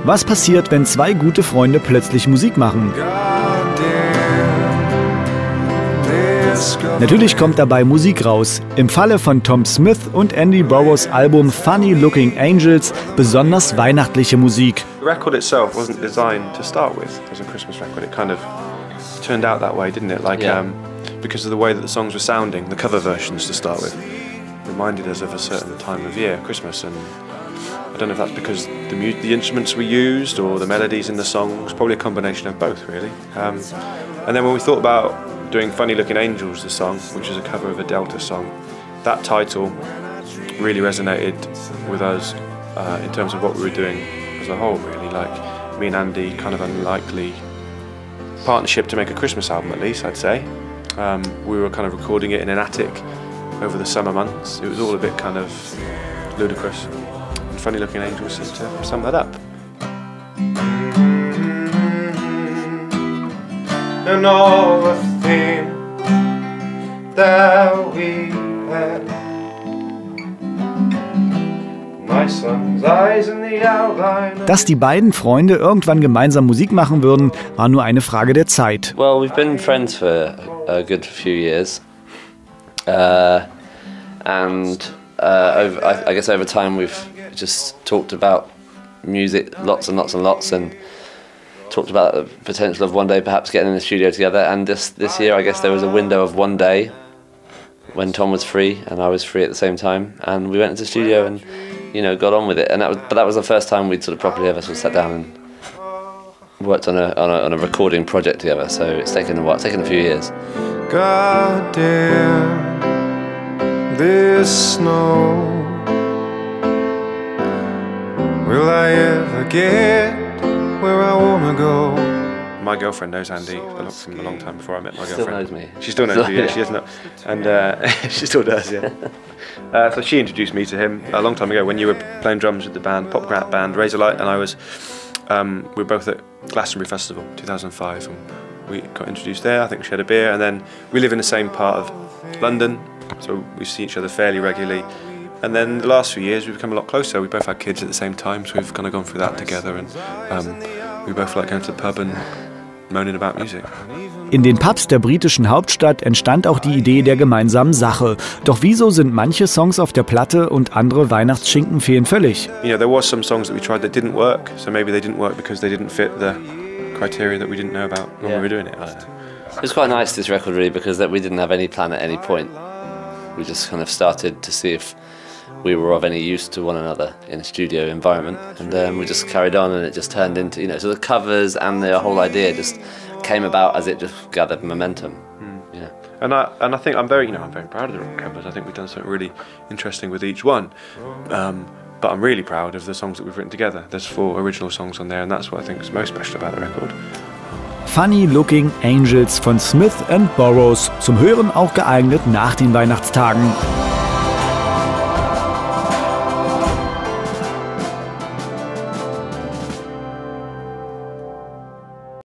Was passiert, wenn zwei gute Freunde plötzlich Musik machen? Natürlich kommt dabei Musik raus. Im Falle von Tom Smith und Andy Burrows Album Funny Looking Angels besonders weihnachtliche Musik. The record itself wasn't designed to start with as a Christmas record. It kind of turned out that way, didn't it? Like, because of the way that the songs were sounding, the cover versions to start with, reminded us of a certain time of year, Christmas, and I don't know if that's because the instruments we used or the melodies in the songs, probably a combination of both, really. And then when we thought about doing Funny Looking Angels, the song, which is a cover of a Delta song, that title really resonated with us in terms of what we were doing as a whole, really. Like, me and Andy, kind of unlikely partnership to make a Christmas album, at least, I'd say. We were kind of recording it in an attic over the summer months. It was all a bit kind of ludicrous. And Funny Looking Angels seemed to sum that up. And all the things that we had, my son's eyes in the outline. Dass die beiden Freunde irgendwann gemeinsam Musik machen würden, war nur eine Frage der Zeit. Well, we've been friends for a good few years, I guess over time we've just talked about music lots and lots and lots, and talked about the potential of one day perhaps getting in the studio together. And this year, I guess there was a window of one day when Tom was free and I was free at the same time, and we went into the studio and, you know, got on with it. And that was the first time we'd sort of properly ever sort of sat down and worked on a recording project together. So it's taken a while. It's taken a few years. God damn this snow. Will I ever get where I wanna go? My girlfriend knows Andy from a long time before I met my girlfriend. Still knows me. She still knows me, yeah, she does not. And she still does, yeah. So she introduced me to him a long time ago when you were playing drums with the band, pop rap band Razorlight, and I was, we were both at Glastonbury Festival 2005, and we got introduced there. I think we had a beer, and then we live in the same part of London, so we see each other fairly regularly. And then the last few years we've become a lot closer. We both had kids at the same time, so we've kind of gone through that together, and we both like going to the pub and moaning about music. In den Pubs der britischen Hauptstadt entstand auch die Idee der gemeinsamen Sache. Doch wieso sind manche Songs auf der Platte und andere Weihnachtsschinken fehlen völlig? You know, there was some songs that we tried that didn't work, so maybe they didn't work because they didn't fit the criteria that we didn't know about when we were doing it. I don't know. It was quite nice, this record, really, because we didn't have any plan at any point. We just kind of started to see if we were of any use to one another in a studio environment, and we just carried on, and it just turned into, you know, so the covers and the whole idea just came about as it just gathered momentum. You know. And I think I'm very proud of the covers. I think we've done something really interesting with each one. But I'm really proud of the songs that we've written together. There's 4 original songs on there, and that's what I think is most special about the record. Funny Looking Angels von Smith and Burrows. Zum Hören auch geeignet nach den Weihnachtstagen.